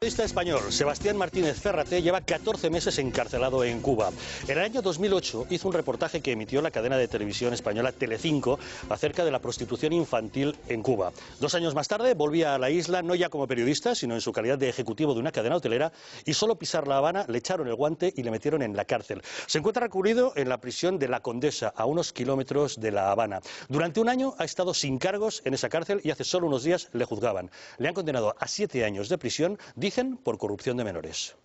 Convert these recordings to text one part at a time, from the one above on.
El periodista español Sebastián Martínez Ferraté lleva 14 meses encarcelado en Cuba. En el año 2008 hizo un reportaje que emitió la cadena de televisión española Telecinco acerca de la prostitución infantil en Cuba. 2 años más tarde volvía a la isla, no ya como periodista, sino en su calidad de ejecutivo de una cadena hotelera, y solo pisar La Habana le echaron el guante y le metieron en la cárcel. Se encuentra recluido en la prisión de La Condesa, a unos kilómetros de La Habana. Durante un año ha estado sin cargos en esa cárcel y hace solo unos días le juzgaban. Le han condenado a 7 años de prisión, dicen por corrupción de menores.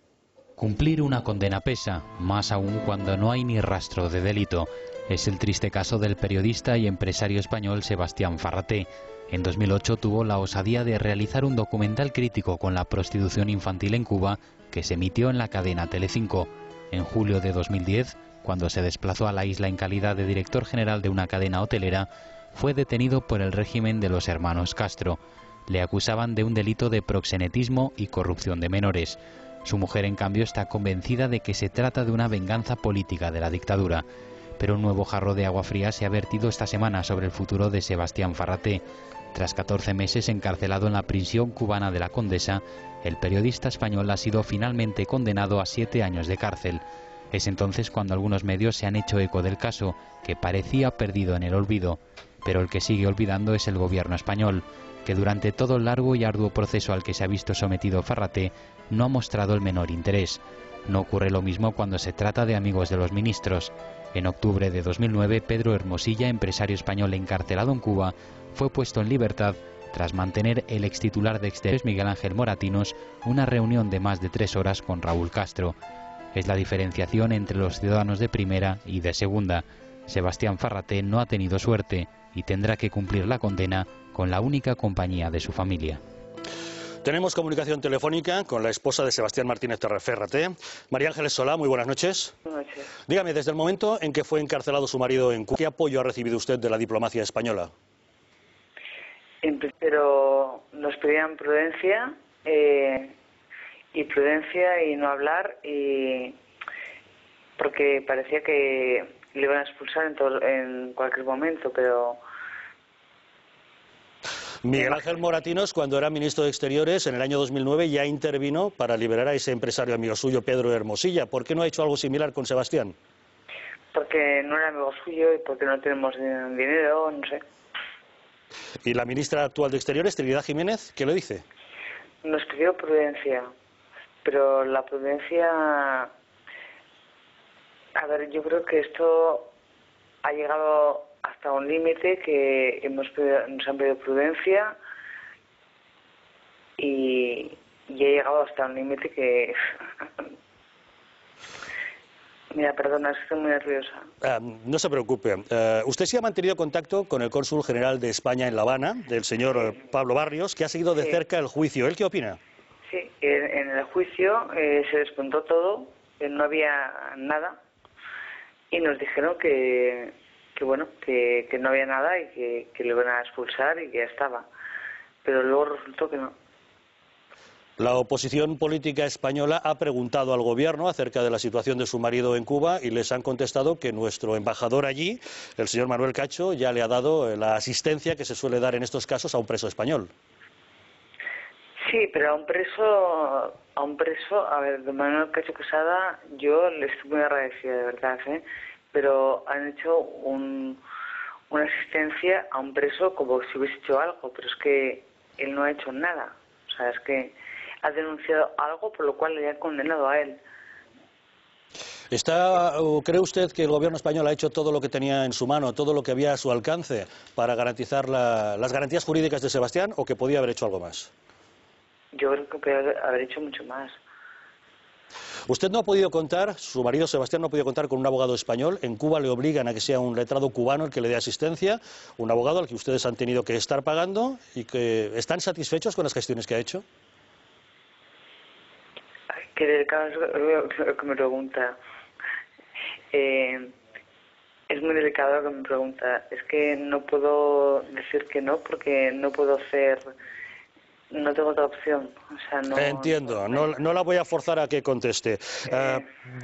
Cumplir una condena pesa, más aún cuando no hay ni rastro de delito. Es el triste caso del periodista y empresario español Sebastián Ferraté. En 2008 tuvo la osadía de realizar un documental crítico con la prostitución infantil en Cuba que se emitió en la cadena Telecinco. En julio de 2010, cuando se desplazó a la isla en calidad de director general de una cadena hotelera, fue detenido por el régimen de los hermanos Castro. Le acusaban de un delito de proxenetismo y corrupción de menores. Su mujer, en cambio, está convencida de que se trata de una venganza política de la dictadura. Pero un nuevo jarro de agua fría se ha vertido esta semana sobre el futuro de Sebastián Ferraté. Tras 14 meses encarcelado en la prisión cubana de La Condesa, el periodista español ha sido finalmente condenado a 7 años de cárcel. Es entonces cuando algunos medios se han hecho eco del caso, que parecía perdido en el olvido. Pero el que sigue olvidando es el gobierno español, que durante todo el largo y arduo proceso al que se ha visto sometido Ferraté no ha mostrado el menor interés. No ocurre lo mismo cuando se trata de amigos de los ministros. En octubre de 2009, Pedro Hermosilla, empresario español encarcelado en Cuba, fue puesto en libertad tras mantener el extitular de Exteriores, Miguel Ángel Moratinos, una reunión de más de 3 horas con Raúl Castro. Es la diferenciación entre los ciudadanos de primera y de segunda. Sebastián Ferraté no ha tenido suerte y tendrá que cumplir la condena con la única compañía de su familia. Tenemos comunicación telefónica con la esposa de Sebastián Martínez Ferraté, María Ángeles Solá. Muy buenas noches. Buenas noches. Dígame, desde el momento en que fue encarcelado su marido en Cuba, ¿qué apoyo ha recibido usted de la diplomacia española? Pero nos pedían prudencia y no hablar, porque parecía que le iban a expulsar en cualquier momento, pero... Miguel Ángel Moratinos, cuando era ministro de Exteriores en el año 2009, ya intervino para liberar a ese empresario amigo suyo, Pedro Hermosilla. ¿Por qué no ha hecho algo similar con Sebastián? Porque no era amigo suyo y porque no tenemos dinero, no sé. ¿Y la ministra actual de Exteriores, Trinidad Jiménez, qué le dice? Nos pidió prudencia, pero la prudencia... A ver, yo creo que esto ha llegado hasta un límite que nos han pedido prudencia y ha llegado hasta un límite que... Mira, perdona, estoy muy nerviosa. No se preocupe. Usted sí ha mantenido contacto con el cónsul general de España en La Habana, del señor Pablo Barrios, que ha seguido de cerca el juicio. ¿Él qué opina? Sí, en el juicio se descontó todo, no había nada, y nos dijeron que no había nada y que le iban a expulsar y que ya estaba. Pero luego resultó que no. La oposición política española ha preguntado al gobierno acerca de la situación de su marido en Cuba y les han contestado que nuestro embajador allí, el señor Manuel Cacho, ya le ha dado la asistencia que se suele dar en estos casos a un preso español. Sí, pero a un preso, a ver, de Manuel Cacho Quesada, yo le estoy muy agradecida, de verdad, pero han hecho una asistencia a un preso como si hubiese hecho algo, pero es que él no ha hecho nada. O sea, es que ha denunciado algo por lo cual le han condenado a él. ¿Cree usted que el gobierno español ha hecho todo lo que tenía en su mano, todo lo que había a su alcance para garantizar las garantías jurídicas de Sebastián, o que podía haber hecho algo más? Yo creo que puede haber hecho mucho más. Usted no ha podido contar, su marido Sebastián no ha podido contar con un abogado español. En Cuba le obligan a que sea un letrado cubano el que le dé asistencia, un abogado al que ustedes han tenido que estar pagando, y que ¿están satisfechos con las gestiones que ha hecho? Qué delicado es lo que me pregunta. Es muy delicado lo que me pregunta. Es que no puedo decir que no porque no puedo hacer... No tengo otra opción. O sea, no, Entiendo, no la voy a forzar a que conteste.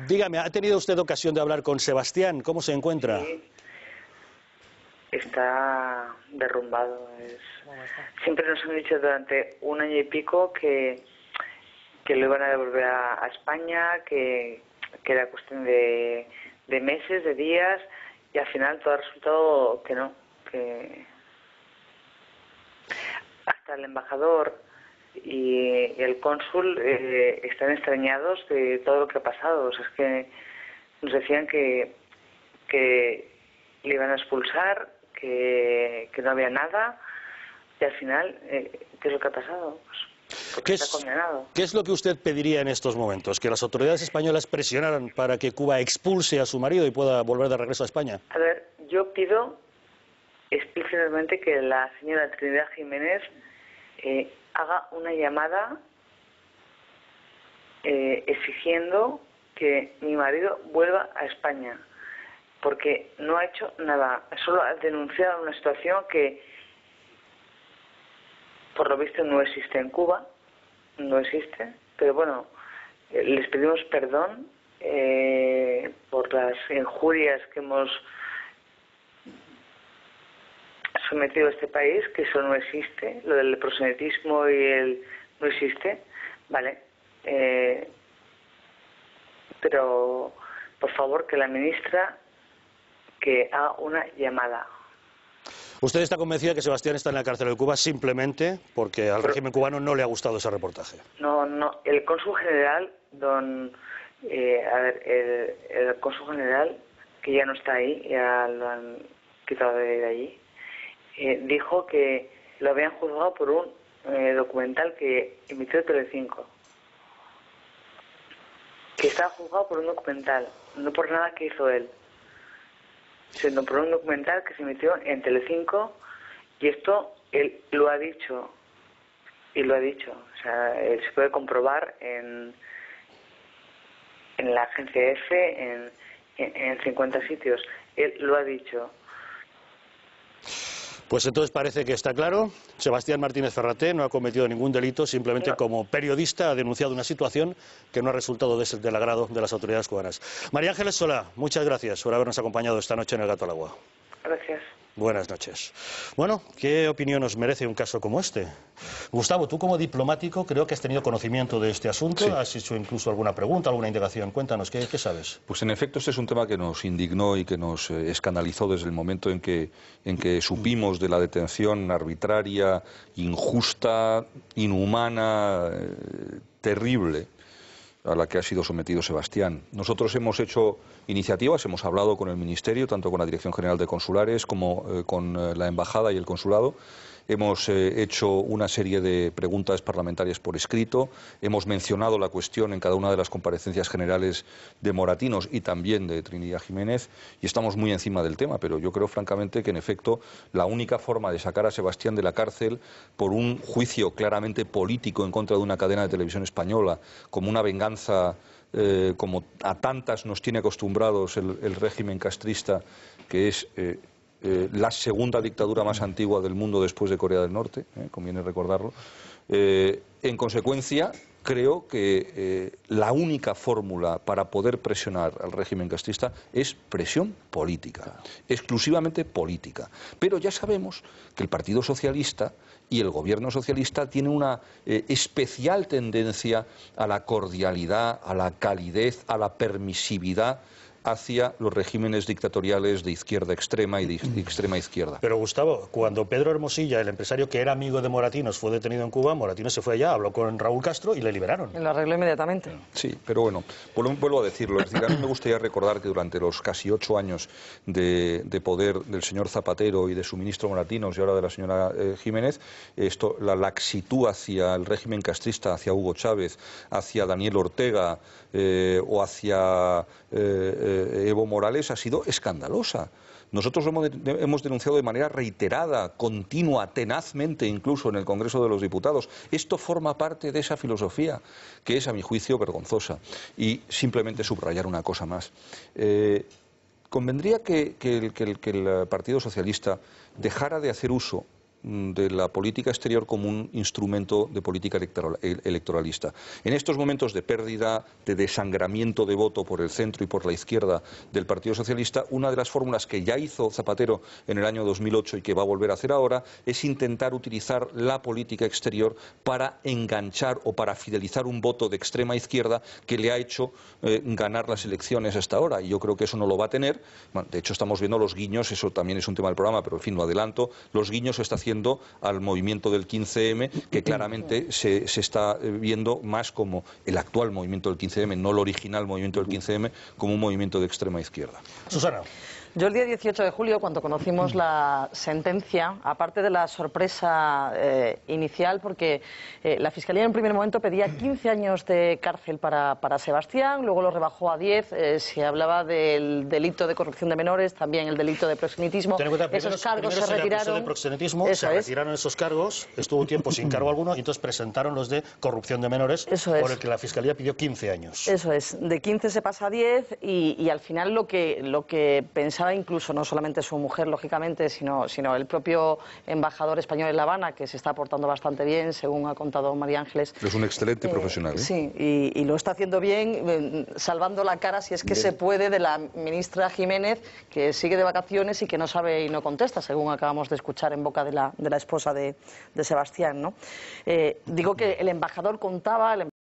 Dígame, ¿ha tenido usted ocasión de hablar con Sebastián? ¿Cómo se encuentra? Sí. Está derrumbado. Siempre nos han dicho durante 1 año y pico que que lo iban a devolver a España, que era cuestión de meses, de días, y al final todo ha resultado que no, que hasta el embajador y el cónsul están extrañados de todo lo que ha pasado. O sea, es que nos decían que le iban a expulsar, que no había nada, y al final, ¿qué es lo que ha pasado? Pues porque está condenado. ¿Qué es lo que usted pediría en estos momentos? ¿Que las autoridades españolas presionaran para que Cuba expulse a su marido y pueda volver de regreso a España? A ver, yo pido explícitamente que la señora Trinidad Jiménez haga una llamada exigiendo que mi marido vuelva a España, porque no ha hecho nada, solo ha denunciado una situación que por lo visto no existe en Cuba, no existe, pero bueno, les pedimos perdón por las injurias que hemos sometido a este país, que eso no existe, lo del proselitismo y no existe, ¿vale? Pero por favor que la ministra que haga una llamada. ¿Usted está convencida que Sebastián está en la cárcel de Cuba simplemente porque al régimen cubano no le ha gustado ese reportaje? No, el cónsul general, el cónsul general, que ya no está ahí, ya lo han quitado de allí, dijo que lo habían juzgado por un documental que emitió Telecinco. Que estaba juzgado por un documental, no por nada que hizo él, sino por un documental que se emitió en Telecinco, y esto él lo ha dicho, o sea, se puede comprobar en la agencia EFE, en 50 sitios, él lo ha dicho. Pues entonces parece que está claro, Sebastián Martínez Ferraté no ha cometido ningún delito, simplemente como periodista ha denunciado una situación que no ha resultado del agrado de las autoridades cubanas. María Ángeles Solá, muchas gracias por habernos acompañado esta noche en El Gato al Agua. Gracias. Buenas noches. Bueno, ¿qué opinión nos merece un caso como este? Gustavo, tú como diplomático creo que has tenido conocimiento de este asunto, sí. Has hecho incluso alguna pregunta, alguna indagación. Cuéntanos, ¿qué sabes? Pues en efecto este es un tema que nos indignó y que nos escandalizó desde el momento en que supimos de la detención arbitraria, injusta, inhumana, terrible a la que ha sido sometido Sebastián. Nosotros hemos hecho iniciativas, hemos hablado con el Ministerio, tanto con la Dirección General de Consulares como con la Embajada y el Consulado. Hemos hecho una serie de preguntas parlamentarias por escrito, hemos mencionado la cuestión en cada una de las comparecencias generales de Moratinos y también de Trinidad Jiménez, y estamos muy encima del tema, pero yo creo francamente que en efecto la única forma de sacar a Sebastián de la cárcel por un juicio claramente político en contra de una cadena de televisión española, como una venganza como a tantas nos tiene acostumbrados el régimen castrista, que es la segunda dictadura más antigua del mundo después de Corea del Norte, conviene recordarlo. En consecuencia, creo que la única fórmula para poder presionar al régimen castrista es presión política, exclusivamente política. Pero ya sabemos que el Partido Socialista y el gobierno socialista tiene una especial tendencia a la cordialidad, a la calidez, a la permisividad hacia los regímenes dictatoriales de izquierda extrema y de extrema izquierda. Pero Gustavo, cuando Pedro Hermosilla, el empresario que era amigo de Moratinos, fue detenido en Cuba, Moratinos se fue allá, habló con Raúl Castro y le liberaron. Lo arregló inmediatamente. Sí, pero bueno, vuelvo a decirlo. Es decir, a mí me gustaría recordar que durante los casi 8 años de poder del señor Zapatero y de su ministro Moratinos y ahora de la señora Jiménez, la laxitud hacia el régimen castrista, hacia Hugo Chávez, hacia Daniel Ortega o hacia Evo Morales ha sido escandalosa. Nosotros hemos denunciado de manera reiterada, continua, tenazmente, incluso en el Congreso de los Diputados. Esto forma parte de esa filosofía, que es, a mi juicio, vergonzosa. Y simplemente subrayar una cosa más. Convendría que el Partido Socialista dejara de hacer uso de la política exterior como un instrumento de política electoralista. En estos momentos de pérdida, de desangramiento de voto por el centro y por la izquierda del Partido Socialista, una de las fórmulas que ya hizo Zapatero en el año 2008 y que va a volver a hacer ahora es intentar utilizar la política exterior para enganchar o para fidelizar un voto de extrema izquierda que le ha hecho ganar las elecciones hasta ahora. Y yo creo que eso no lo va a tener. Bueno, de hecho, estamos viendo los guiños, eso también es un tema del programa, pero en fin, lo adelanto, los guiños se está haciendo al movimiento del 15M, que claramente se está viendo más como el actual movimiento del 15M, no el original movimiento del 15M, como un movimiento de extrema izquierda. Susana. Yo el día 18 de julio, cuando conocimos la sentencia, aparte de la sorpresa inicial, porque la Fiscalía en un primer momento pedía 15 años de cárcel para Sebastián, luego lo rebajó a 10, se hablaba del delito de corrupción de menores, también el delito de proxenetismo. Ten en cuenta, esos cargos se retiraron. De proxenetismo, se retiraron esos cargos, estuvo un tiempo sin cargo alguno, y entonces presentaron los de corrupción de menores, por el que la Fiscalía pidió 15 años. Eso es, de 15 se pasa a 10 y al final lo que pensaba incluso no solamente su mujer, lógicamente, sino el propio embajador español en La Habana, que se está portando bastante bien, según ha contado María Ángeles. Es un excelente profesional. Sí, y lo está haciendo bien, salvando la cara, si es que se puede, de la ministra Jiménez, que sigue de vacaciones y que no sabe y no contesta, según acabamos de escuchar en boca de la esposa de Sebastián, ¿no? Digo que el embajador contaba...